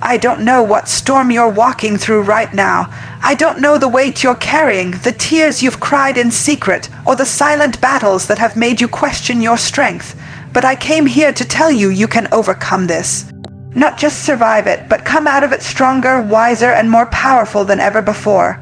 I don't know what storm you're walking through right now. I don't know the weight you're carrying, the tears you've cried in secret, or the silent battles that have made you question your strength. But I came here to tell you you can overcome this. Not just survive it, but come out of it stronger, wiser, and more powerful than ever before.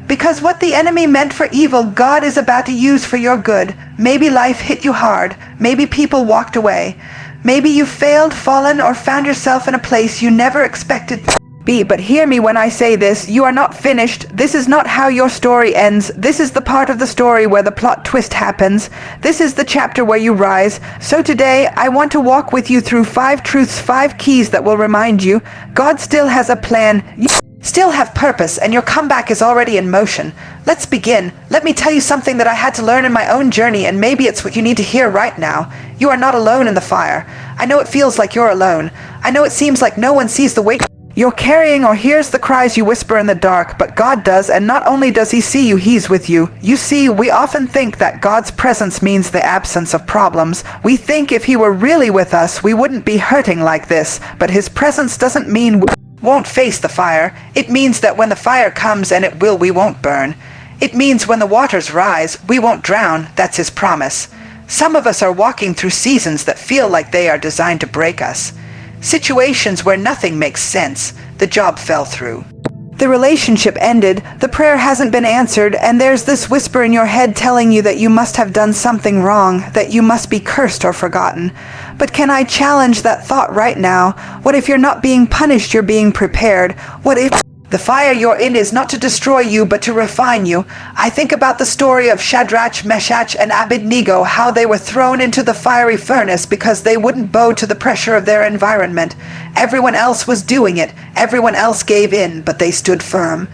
Because what the enemy meant for evil, God is about to use for your good. Maybe life hit you hard. Maybe people walked away. Maybe you failed, fallen, or found yourself in a place you never expected to be. But hear me when I say this. You are not finished. This is not how your story ends. This is the part of the story where the plot twist happens. This is the chapter where you rise. So today, I want to walk with you through 5 truths, 5 keys that will remind you God still has a plan. You still have purpose, and your comeback is already in motion. Let's begin. Let me tell you something that I had to learn in my own journey, and maybe it's what you need to hear right now. You are not alone in the fire. I know it feels like you're alone. I know it seems like no one sees the weight you're carrying or hears the cries you whisper in the dark, but God does, and not only does He see you, He's with you. You see, we often think that God's presence means the absence of problems. We think if He were really with us, we wouldn't be hurting like this, but His presence doesn't mean we won't face the fire. It means that when the fire comes, and it will, we won't burn. It means when the waters rise, we won't drown. That's His promise. Some of us are walking through seasons that feel like they are designed to break us. Situations where nothing makes sense. The job fell through. The relationship ended, the prayer hasn't been answered, and there's this whisper in your head telling you that you must have done something wrong, that you must be cursed or forgotten. But can I challenge that thought right now? What if you're not being punished, you're being prepared? What if the fire you're in is not to destroy you, but to refine you? I think about the story of Shadrach, Meshach, and Abednego, how they were thrown into the fiery furnace because they wouldn't bow to the pressure of their environment. Everyone else was doing it. Everyone else gave in, but they stood firm.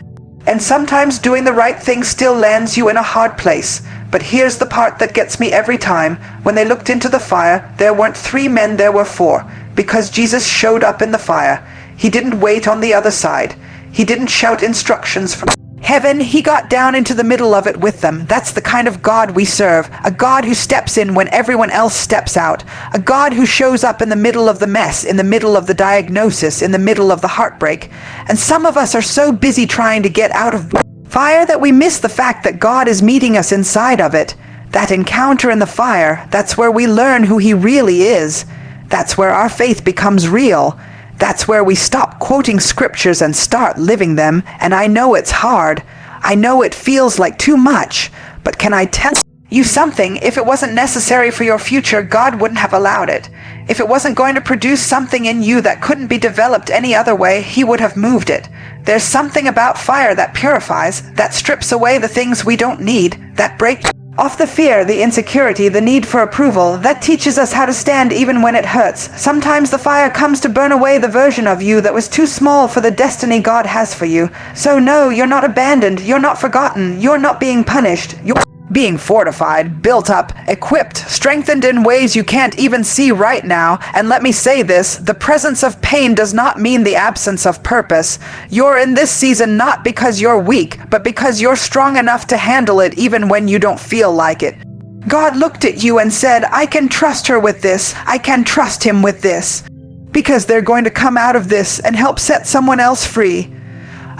And sometimes doing the right thing still lands you in a hard place. But here's the part that gets me every time. When they looked into the fire, there weren't 3 men, there were 4. Because Jesus showed up in the fire. He didn't wait on the other side. He didn't shout instructions from heaven. He got down into the middle of it with them. That's the kind of God we serve. A God who steps in when everyone else steps out. A God who shows up in the middle of the mess, in the middle of the diagnosis, in the middle of the heartbreak. And some of us are so busy trying to get out of fire that we miss the fact that God is meeting us inside of it. That encounter in the fire, that's where we learn who He really is. That's where our faith becomes real. That's where we stop quoting scriptures and start living them. And I know it's hard. I know it feels like too much. But can I tell you something? If it wasn't necessary for your future, God wouldn't have allowed it. If it wasn't going to produce something in you that couldn't be developed any other way, He would have moved it. There's something about fire that purifies, that strips away the things we don't need, that breaks off the fear, the insecurity, the need for approval. That teaches us how to stand even when it hurts. Sometimes the fire comes to burn away the version of you that was too small for the destiny God has for you. So no, you're not abandoned. You're not forgotten. You're not being punished. You're being fortified, built up, equipped, strengthened in ways you can't even see right now. And let me say this, the presence of pain does not mean the absence of purpose. You're in this season not because you're weak, but because you're strong enough to handle it even when you don't feel like it. God looked at you and said, I can trust her with this. I can trust him with this. Because they're going to come out of this and help set someone else free.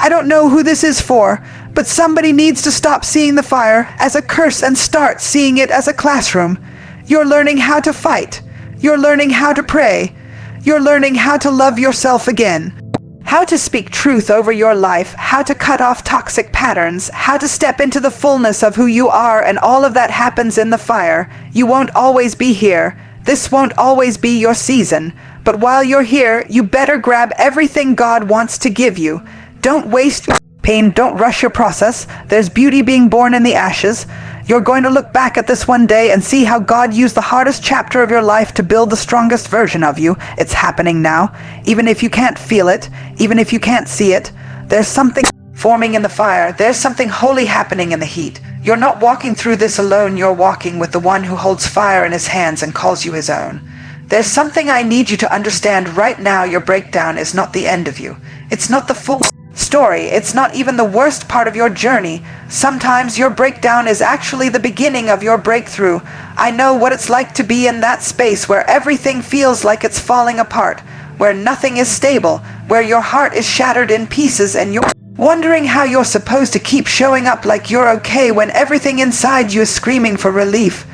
I don't know who this is for, but somebody needs to stop seeing the fire as a curse and start seeing it as a classroom. You're learning how to fight. You're learning how to pray. You're learning how to love yourself again. How to speak truth over your life, how to cut off toxic patterns, how to step into the fullness of who you are, and all of that happens in the fire. You won't always be here. This won't always be your season. But while you're here, you better grab everything God wants to give you. Don't waste pain, don't rush your process. There's beauty being born in the ashes. You're going to look back at this one day and see how God used the hardest chapter of your life to build the strongest version of you. It's happening now. Even if you can't feel it, even if you can't see it, there's something forming in the fire. There's something holy happening in the heat. You're not walking through this alone. You're walking with the one who holds fire in his hands and calls you his own. There's something I need you to understand right now. Your breakdown is not the end of you. It's not the full story. It's not even the worst part of your journey. Sometimes your breakdown is actually the beginning of your breakthrough. I know what it's like to be in that space where everything feels like it's falling apart, where nothing is stable, where your heart is shattered in pieces and you're wondering how you're supposed to keep showing up like you're okay when everything inside you is screaming for relief.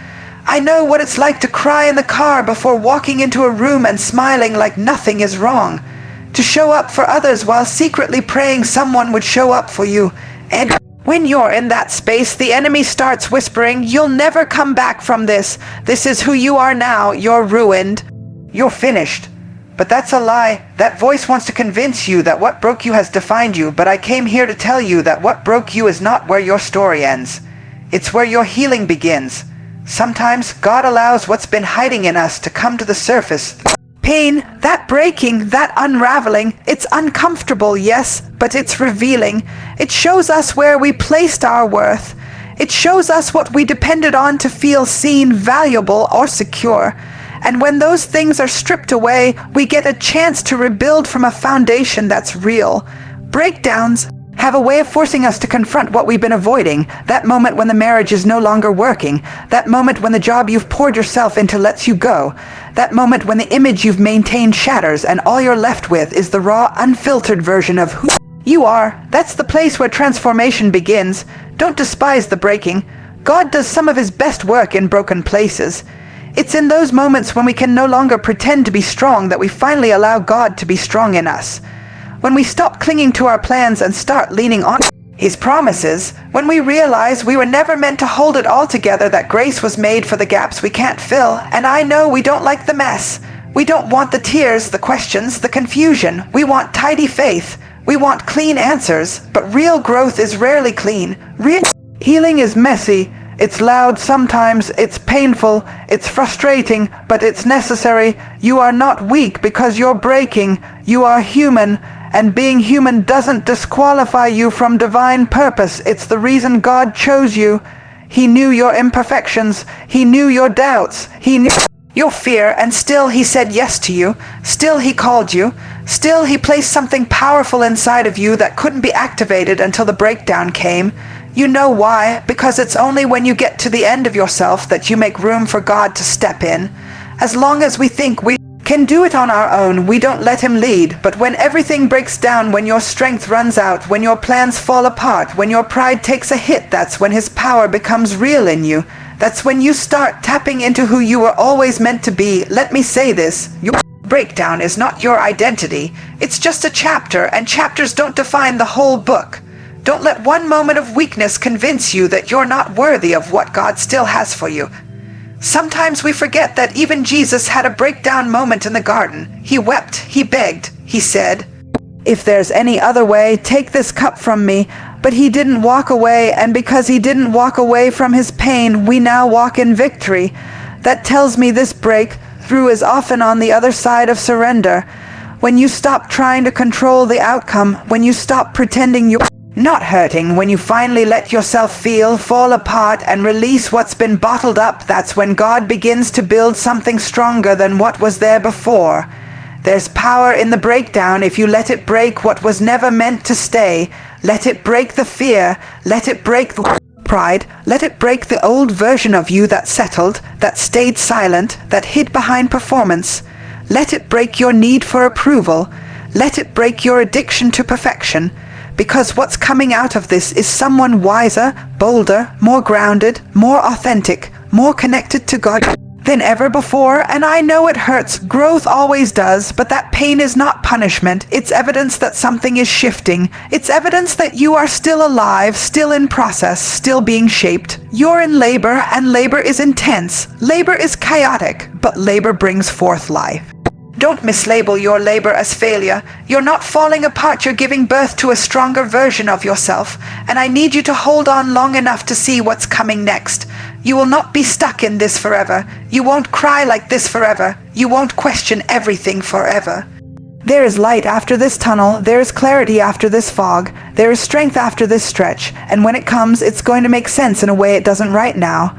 I know what it's like to cry in the car before walking into a room and smiling like nothing is wrong. To show up for others while secretly praying someone would show up for you. And when you're in that space, the enemy starts whispering, "You'll never come back from this. This is who you are now. You're ruined. You're finished." But that's a lie. That voice wants to convince you that what broke you has defined you, but I came here to tell you that what broke you is not where your story ends. It's where your healing begins. Sometimes God allows what's been hiding in us to come to the surface. Pain, that breaking, that unraveling, it's uncomfortable, yes, but it's revealing. It shows us where we placed our worth. It shows us what we depended on to feel seen, valuable, or secure. And when those things are stripped away, we get a chance to rebuild from a foundation that's real. Breakdowns have a way of forcing us to confront what we've been avoiding. That moment when the marriage is no longer working. That moment when the job you've poured yourself into lets you go. That moment when the image you've maintained shatters and all you're left with is the raw, unfiltered version of who you are. That's the place where transformation begins. Don't despise the breaking. God does some of his best work in broken places. It's in those moments when we can no longer pretend to be strong that we finally allow God to be strong in us. When we stop clinging to our plans and start leaning on his promises, when we realize we were never meant to hold it all together, that grace was made for the gaps we can't fill. And I know we don't like the mess. We don't want the tears, the questions, the confusion. We want tidy faith. We want clean answers. But real growth is rarely clean. Real healing is messy. It's loud sometimes, it's painful, it's frustrating, but it's necessary. You are not weak because you're breaking. You are human, and being human doesn't disqualify you from divine purpose. It's the reason God chose you. He knew your imperfections. He knew your doubts. He knew your fear, and still he said yes to you. Still he called you. Still he placed something powerful inside of you that couldn't be activated until the breakdown came. You know why? Because it's only when you get to the end of yourself that you make room for God to step in. As long as we think we can do it on our own, we don't let him lead. But when everything breaks down, when your strength runs out, when your plans fall apart, when your pride takes a hit, that's when his power becomes real in you. That's when you start tapping into who you were always meant to be. Let me say this. Your breakdown is not your identity. It's just a chapter, and chapters don't define the whole book. Don't let one moment of weakness convince you that you're not worthy of what God still has for you. Sometimes we forget that even Jesus had a breakdown moment in the garden. He wept, he begged, he said, "If there's any other way, take this cup from me." But he didn't walk away, and because he didn't walk away from his pain, we now walk in victory. That tells me this breakthrough is often on the other side of surrender. When you stop trying to control the outcome, when you stop pretending you're not hurting, when you finally let yourself feel, fall apart, and release what's been bottled up, that's when God begins to build something stronger than what was there before. There's power in the breakdown if you let it break what was never meant to stay. Let it break the fear. Let it break the pride. Let it break the old version of you that settled, that stayed silent, that hid behind performance. Let it break your need for approval. Let it break your addiction to perfection. Because what's coming out of this is someone wiser, bolder, more grounded, more authentic, more connected to God than ever before. And I know it hurts. Growth always does, but that pain is not punishment. It's evidence that something is shifting. It's evidence that you are still alive, still in process, still being shaped. You're in labor, and labor is intense. Labor is chaotic, but labor brings forth life. Don't mislabel your labor as failure. You're not falling apart, you're giving birth to a stronger version of yourself. And I need you to hold on long enough to see what's coming next. You will not be stuck in this forever. You won't cry like this forever. You won't question everything forever. There is light after this tunnel. There is clarity after this fog. There is strength after this stretch. And when it comes, it's going to make sense in a way it doesn't right now.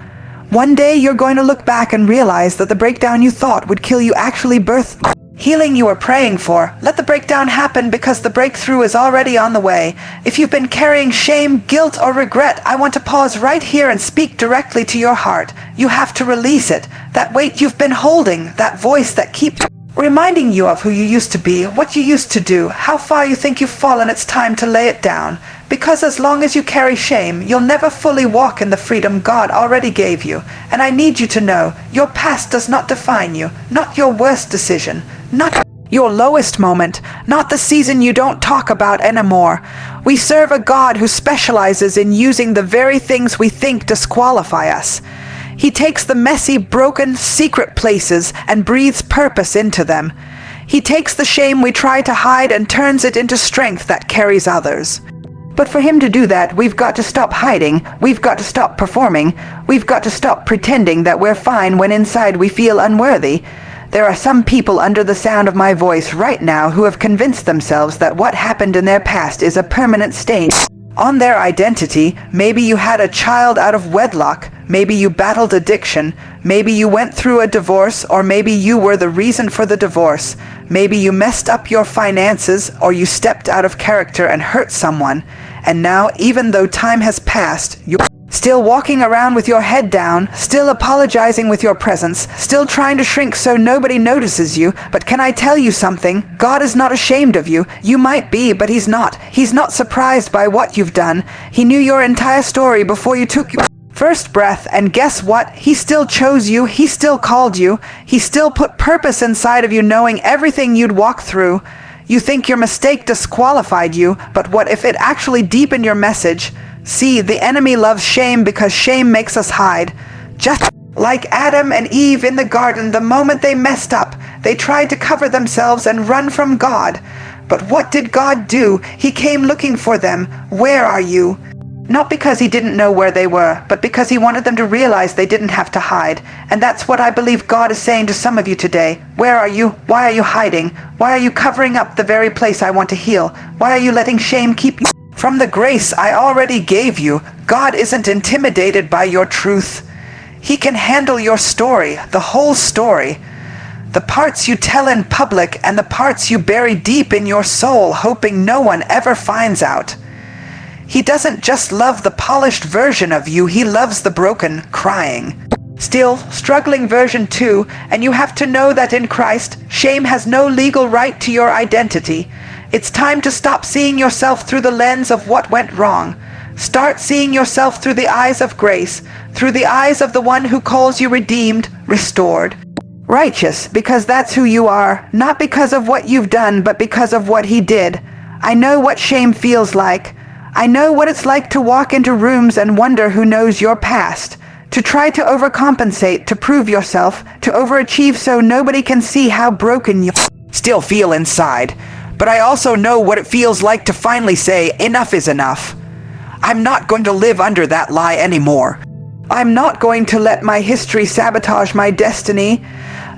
One day you're going to look back and realize that the breakdown you thought would kill you actually birthed healing you were praying for. Let the breakdown happen because the breakthrough is already on the way. If you've been carrying shame, guilt, or regret, I want to pause right here and speak directly to your heart. You have to release it. That weight you've been holding, that voice that keeps reminding you of who you used to be, what you used to do, how far you think you've fallen. It's time to lay it down. Because as long as you carry shame, you'll never fully walk in the freedom God already gave you. And I need you to know, your past does not define you, not your worst decision, not your lowest moment, not the season you don't talk about anymore. We serve a God who specializes in using the very things we think disqualify us. He takes the messy, broken, secret places and breathes purpose into them. He takes the shame we try to hide and turns it into strength that carries others. But for him to do that, we've got to stop hiding, we've got to stop performing, we've got to stop pretending that we're fine when inside we feel unworthy. There are some people under the sound of my voice right now who have convinced themselves that what happened in their past is a permanent stain on their identity. Maybe you had a child out of wedlock, maybe you battled addiction, maybe you went through a divorce, or maybe you were the reason for the divorce. Maybe you messed up your finances, or you stepped out of character and hurt someone. And now, even though time has passed, you're still walking around with your head down, still apologizing with your presence, still trying to shrink so nobody notices you. But can I tell you something? God is not ashamed of you. You might be, but He's not. He's not surprised by what you've done. He knew your entire story before you took your first breath, and guess what? He still chose you. He still called you. He still put purpose inside of you, knowing everything you'd walk through. You think your mistake disqualified you, but what if it actually deepened your message? See, the enemy loves shame because shame makes us hide. Just like Adam and Eve in the garden, the moment they messed up, they tried to cover themselves and run from God. But what did God do? He came looking for them. Where are you? Not because He didn't know where they were, but because He wanted them to realize they didn't have to hide. And that's what I believe God is saying to some of you today. Where are you? Why are you hiding? Why are you covering up the very place I want to heal? Why are you letting shame keep you from the grace I already gave you? God isn't intimidated by your truth. He can handle your story, the whole story. The parts you tell in public and the parts you bury deep in your soul, hoping no one ever finds out. He doesn't just love the polished version of you, He loves the broken, crying, still struggling version too. And you have to know that in Christ, shame has no legal right to your identity. It's time to stop seeing yourself through the lens of what went wrong. Start seeing yourself through the eyes of grace, through the eyes of the one who calls you redeemed, restored, righteous, because that's who you are, not because of what you've done, but because of what He did. I know what shame feels like. I know what it's like to walk into rooms and wonder who knows your past, to try to overcompensate, to prove yourself, to overachieve so nobody can see how broken you still feel inside. But I also know what it feels like to finally say, enough is enough. I'm not going to live under that lie anymore. I'm not going to let my history sabotage my destiny.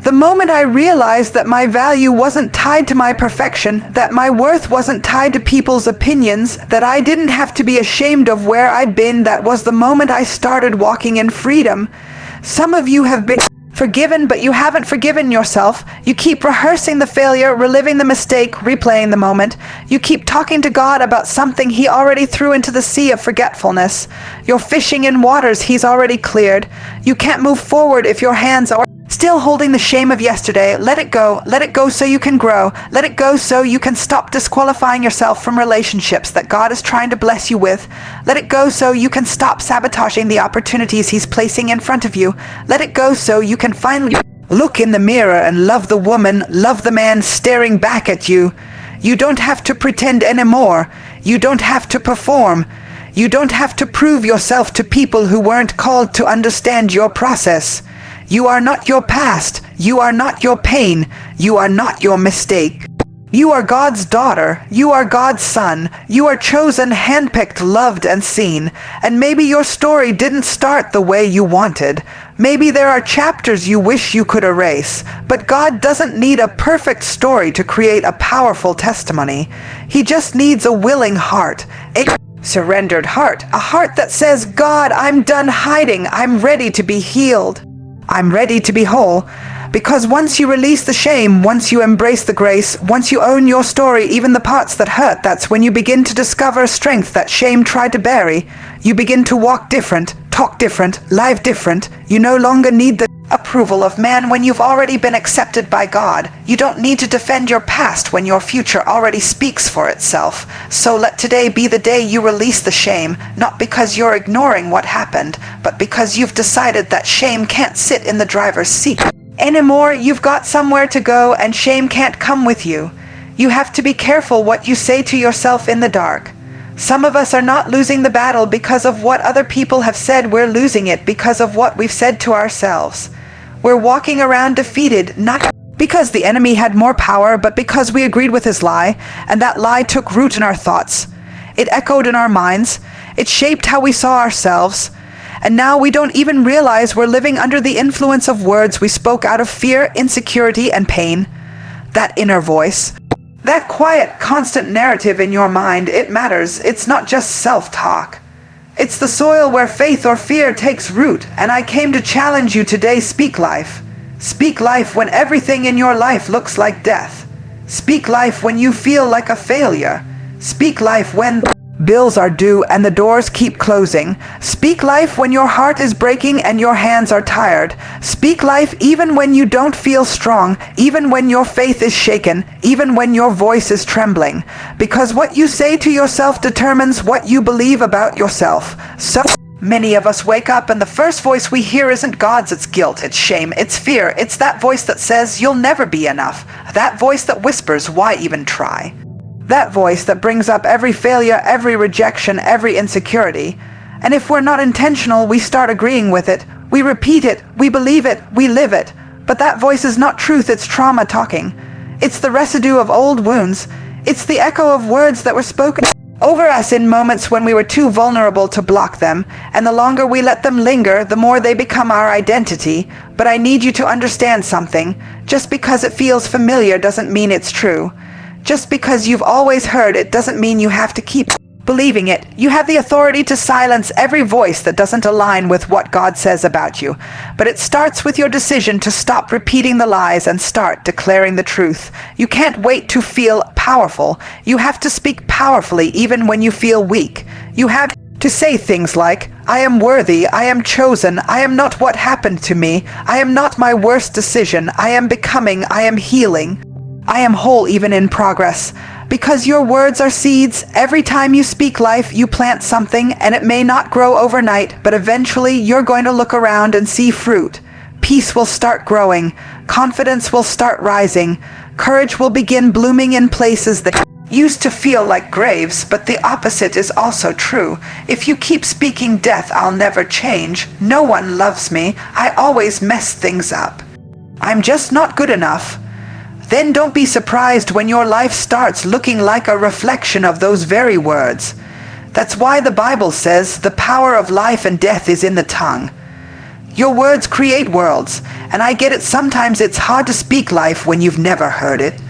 The moment I realized that my value wasn't tied to my perfection, that my worth wasn't tied to people's opinions, that I didn't have to be ashamed of where I'd been, that was the moment I started walking in freedom. Some of you have been forgiven, but you haven't forgiven yourself. You keep rehearsing the failure, reliving the mistake, replaying the moment. You keep talking to God about something He already threw into the sea of forgetfulness. You're fishing in waters He's already cleared. You can't move forward if your hands are still holding the shame of yesterday. Let it go so you can grow. Let it go so you can stop disqualifying yourself from relationships that God is trying to bless you with. Let it go so you can stop sabotaging the opportunities He's placing in front of you. Let it go so you can finally look in the mirror and love the woman, love the man staring back at you. You don't have to pretend anymore. You don't have to perform. You don't have to prove yourself to people who weren't called to understand your process. You are not your past. You are not your pain. You are not your mistake. You are God's daughter. You are God's son. You are chosen, handpicked, loved, and seen. And maybe your story didn't start the way you wanted. Maybe there are chapters you wish you could erase. But God doesn't need a perfect story to create a powerful testimony. He just needs a willing heart, a surrendered heart, a heart that says, God, I'm done hiding. I'm ready to be healed. I'm ready to be whole. Because once you release the shame, once you embrace the grace, once you own your story, even the parts that hurt, that's when you begin to discover strength that shame tried to bury. You begin to walk different, talk different, live different. You no longer need the approval of man when you've already been accepted by God. You don't need to defend your past when your future already speaks for itself. So let today be the day you release the shame, not because you're ignoring what happened, but because you've decided that shame can't sit in the driver's seat anymore. You've got somewhere to go, and shame can't come with you. You have to be careful what you say to yourself in the dark. Some of us are not losing the battle because of what other people have said. We're losing it because of what we've said to ourselves. We're walking around defeated, not because the enemy had more power, but because we agreed with his lie, and that lie took root in our thoughts. It echoed in our minds. It shaped how we saw ourselves. And now we don't even realize we're living under the influence of words we spoke out of fear, insecurity, and pain. That inner voice, that quiet, constant narrative in your mind, it matters. It's not just self-talk. It's the soil where faith or fear takes root, and I came to challenge you today. Speak life. Speak life when everything in your life looks like death. Speak life when you feel like a failure. Speak life when bills are due and the doors keep closing. Speak life when your heart is breaking and your hands are tired. Speak life even when you don't feel strong, even when your faith is shaken, even when your voice is trembling. Because what you say to yourself determines what you believe about yourself. So many of us wake up and the first voice we hear isn't God's. It's guilt, it's shame, it's fear. It's that voice that says you'll never be enough. That voice that whispers, why even try? That voice that brings up every failure, every rejection, every insecurity. And if we're not intentional, we start agreeing with it. We repeat it, we believe it, we live it. But that voice is not truth, it's trauma talking. It's the residue of old wounds. It's the echo of words that were spoken over us in moments when we were too vulnerable to block them. And the longer we let them linger, the more they become our identity. But I need you to understand something. Just because it feels familiar doesn't mean it's true. Just because you've always heard it doesn't mean you have to keep believing it. You have the authority to silence every voice that doesn't align with what God says about you. But it starts with your decision to stop repeating the lies and start declaring the truth. You can't wait to feel powerful. You have to speak powerfully even when you feel weak. You have to say things like, I am worthy, I am chosen, I am not what happened to me, I am not my worst decision, I am becoming, I am healing. I am whole even in progress. Because your words are seeds, every time you speak life, you plant something, and it may not grow overnight, but eventually you're going to look around and see fruit. Peace will start growing. Confidence will start rising. Courage will begin blooming in places that used to feel like graves, but the opposite is also true. If you keep speaking death, I'll never change. No one loves me. I always mess things up. I'm just not good enough. Then don't be surprised when your life starts looking like a reflection of those very words. That's why the Bible says the power of life and death is in the tongue. Your words create worlds, and I get it, sometimes it's hard to speak life when you've never heard it.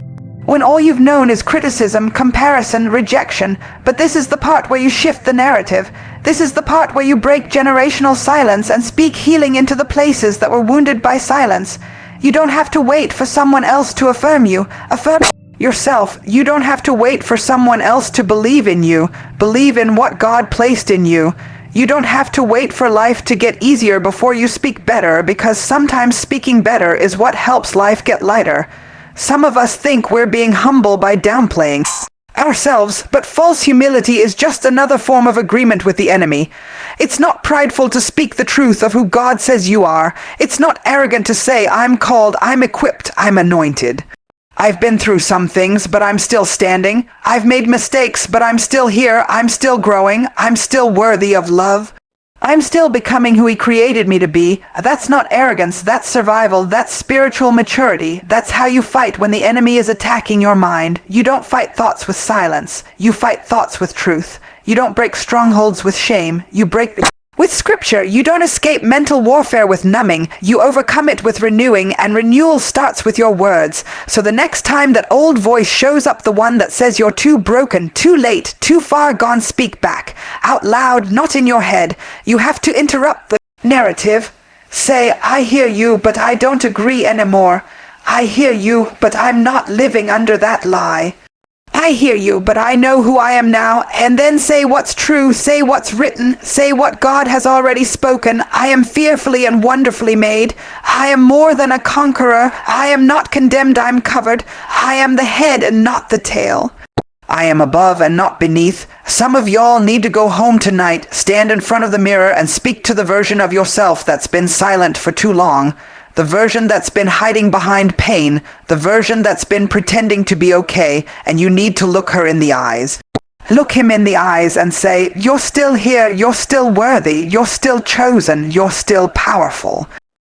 When all you've known is criticism, comparison, rejection, but this is the part where you shift the narrative. This is the part where you break generational silence and speak healing into the places that were wounded by silence. You don't have to wait for someone else to affirm you. Affirm yourself. You don't have to wait for someone else to believe in you. Believe in what God placed in you. You don't have to wait for life to get easier before you speak better, because sometimes speaking better is what helps life get lighter. Some of us think we're being humble by downplaying ourselves, but false humility is just another form of agreement with the enemy. It's not prideful to speak the truth of who God says you are. It's not arrogant to say, I'm called, I'm equipped, I'm anointed. I've been through some things, but I'm still standing. I've made mistakes, but I'm still here. I'm still growing. I'm still worthy of love. I'm still becoming who He created me to be. That's not arrogance, that's survival, that's spiritual maturity. That's how you fight when the enemy is attacking your mind. You don't fight thoughts with silence. You fight thoughts with truth. You don't break strongholds with shame. You break with Scripture. You don't escape mental warfare with numbing. You overcome it with renewing, and renewal starts with your words. So the next time that old voice shows up, the one that says you're too broken, too late, too far gone, speak back. Out loud, not in your head. You have to interrupt the narrative. Say, I hear you, but I don't agree anymore. I hear you, but I'm not living under that lie. I I hear you, but I know who I am now, and then say what's true, say what's written, say what God has already spoken. I am fearfully and wonderfully made. I am more than a conqueror. I am not condemned, I'm covered. I am the head and not the tail. I am above and not beneath. Some of y'all need to go home tonight, stand in front of the mirror, and speak to the version of yourself that's been silent for too long. The version that's been hiding behind pain, the version that's been pretending to be okay, and you need to look her in the eyes. Look him in the eyes and say, you're still here, you're still worthy, you're still chosen, you're still powerful.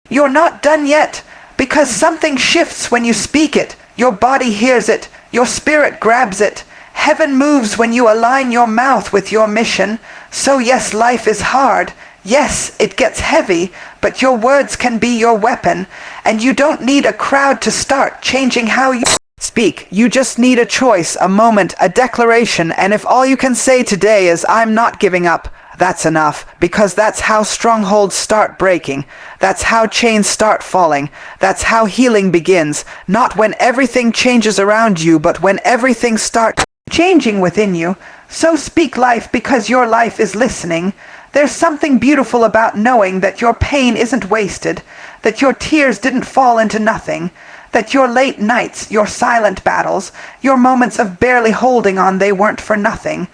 You're not done yet, because something shifts when you speak it. Your body hears it, your spirit grabs it. Heaven moves when you align your mouth with your mission. So yes, life is hard. Yes, it gets heavy, but your words can be your weapon, and you don't need a crowd to start changing how you speak. You just need a choice, a moment, a declaration, and if all you can say today is, I'm not giving up, that's enough, because that's how strongholds start breaking. That's how chains start falling. That's how healing begins, not when everything changes around you, but when everything starts changing within you. So speak life because your life is listening. There's something beautiful about knowing that your pain isn't wasted, that your tears didn't fall into nothing, that your late nights, your silent battles, your moments of barely holding on, they weren't for nothing.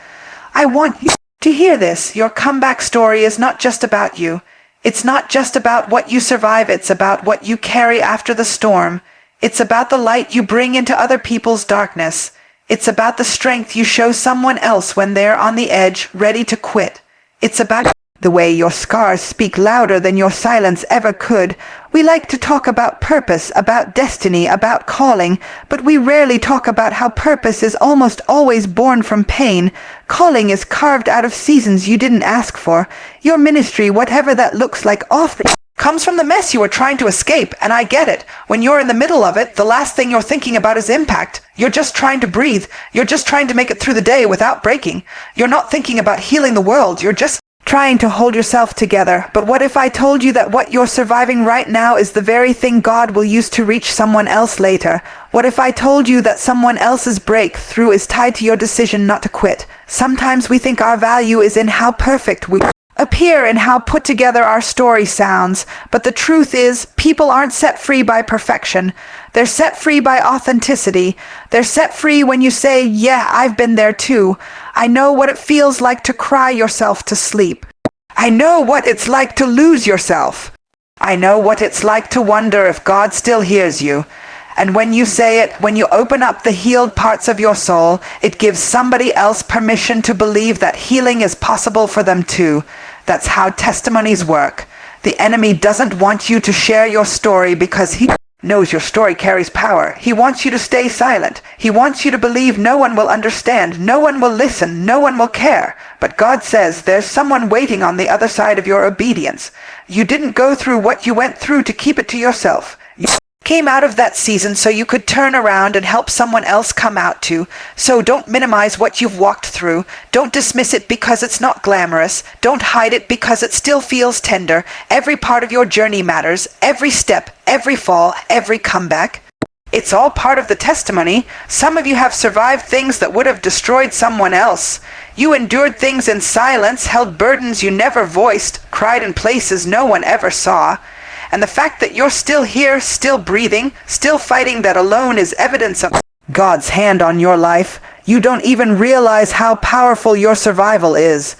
I want you to hear this. Your comeback story is not just about you. It's not just about what you survive, it's about what you carry after the storm. It's about the light you bring into other people's darkness. It's about the strength you show someone else when they're on the edge, ready to quit. It's about the way your scars speak louder than your silence ever could. We like to talk about purpose, about destiny, about calling, but we rarely talk about how purpose is almost always born from pain. Calling is carved out of seasons you didn't ask for. Your ministry, whatever that looks like comes from the mess you were trying to escape, and I get it. When you're in the middle of it, the last thing you're thinking about is impact. You're just trying to breathe. You're just trying to make it through the day without breaking. You're not thinking about healing the world. You're just trying to hold yourself together. But what if I told you that what you're surviving right now is the very thing God will use to reach someone else later? What if I told you that someone else's breakthrough is tied to your decision not to quit? Sometimes we think our value is in how perfect we appear and how put together our story sounds, but the truth is, people aren't set free by perfection. They're set free by authenticity. They're set free when you say, yeah, I've been there too. I know what it feels like to cry yourself to sleep. I know what it's like to lose yourself. I know what it's like to wonder if God still hears you. And when you say it, when you open up the healed parts of your soul, it gives somebody else permission to believe that healing is possible for them too. That's how testimonies work. The enemy doesn't want you to share your story because he knows your story carries power. He wants you to stay silent. He wants you to believe no one will understand, no one will listen, no one will care. But God says there's someone waiting on the other side of your obedience. You didn't go through what you went through to keep it to yourself. You came out of that season so you could turn around and help someone else come out too. So don't minimize what you've walked through. Don't dismiss it because it's not glamorous. Don't hide it because it still feels tender. Every part of your journey matters. Every step, every fall, every comeback. It's all part of the testimony. Some of you have survived things that would have destroyed someone else. You endured things in silence, held burdens you never voiced, cried in places no one ever saw. And the fact that you're still here, still breathing, still fighting, that alone is evidence of God's hand on your life. You don't even realize how powerful your survival is.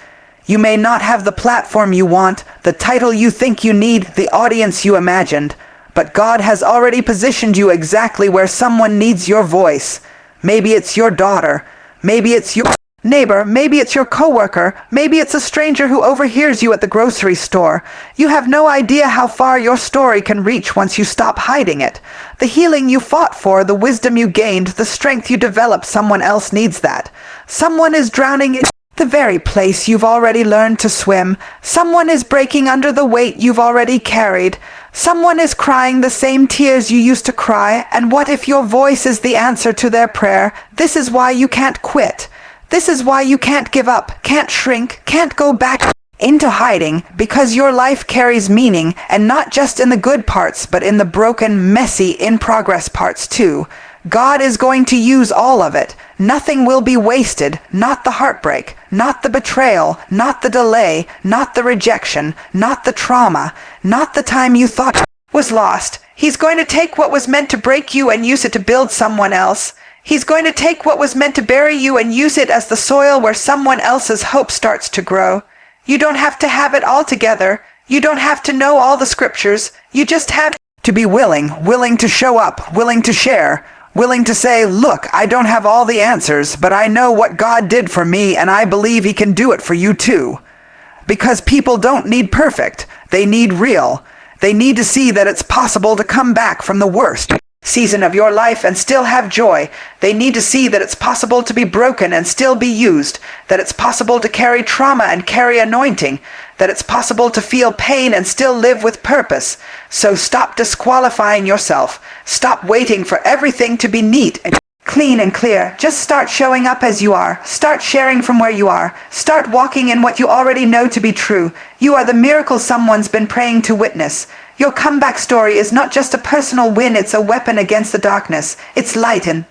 You may not have the platform you want, the title you think you need, the audience you imagined, but God has already positioned you exactly where someone needs your voice. Maybe it's your daughter. Maybe it's your neighbor, maybe it's your coworker, maybe it's a stranger who overhears you at the grocery store. You have no idea how far your story can reach once you stop hiding it. The healing you fought for, the wisdom you gained, the strength you developed, someone else needs that. Someone is drowning in the very place you've already learned to swim. Someone is breaking under the weight you've already carried. Someone is crying the same tears you used to cry, and what if your voice is the answer to their prayer? This is why you can't quit. This is why you can't give up, can't shrink, can't go back into hiding, because your life carries meaning, and not just in the good parts, but in the broken, messy, in-progress parts too. God is going to use all of it. Nothing will be wasted, not the heartbreak, not the betrayal, not the delay, not the rejection, not the trauma, not the time you thought was lost. He's going to take what was meant to break you and use it to build someone else. He's going to take what was meant to bury you and use it as the soil where someone else's hope starts to grow. You don't have to have it all together. You don't have to know all the scriptures. You just have to be willing to show up, willing to share, willing to say, look, I don't have all the answers, but I know what God did for me, and I believe he can do it for you too. Because people don't need perfect. They need real. They need to see that it's possible to come back from the worst season of your life and still have joy. They need to see that it's possible to be broken and still be used, that it's possible to carry trauma and carry anointing, that it's possible to feel pain and still live with purpose. So stop disqualifying yourself. Stop waiting for everything to be neat and clean and clear. Just start showing up as you are. Start sharing from where you are. Start walking in what you already know to be true. You are the miracle someone's been praying to witness. Your comeback story is not just a personal win, it's a weapon against the darkness. It's light in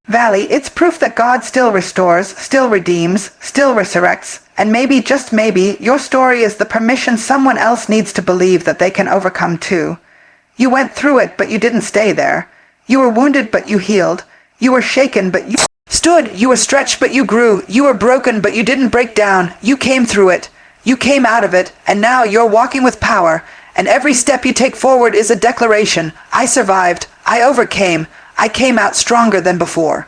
valley. It's proof that God still restores, still redeems, still resurrects. And maybe, just maybe, your story is the permission someone else needs to believe that they can overcome too. You went through it, but you didn't stay there. You were wounded, but you healed. You were shaken, but you stood. You were stretched, but you grew. You were broken, but you didn't break down. You came through it. You came out of it, and now you're walking with power. And every step you take forward is a declaration. I survived. I overcame. I came out stronger than before.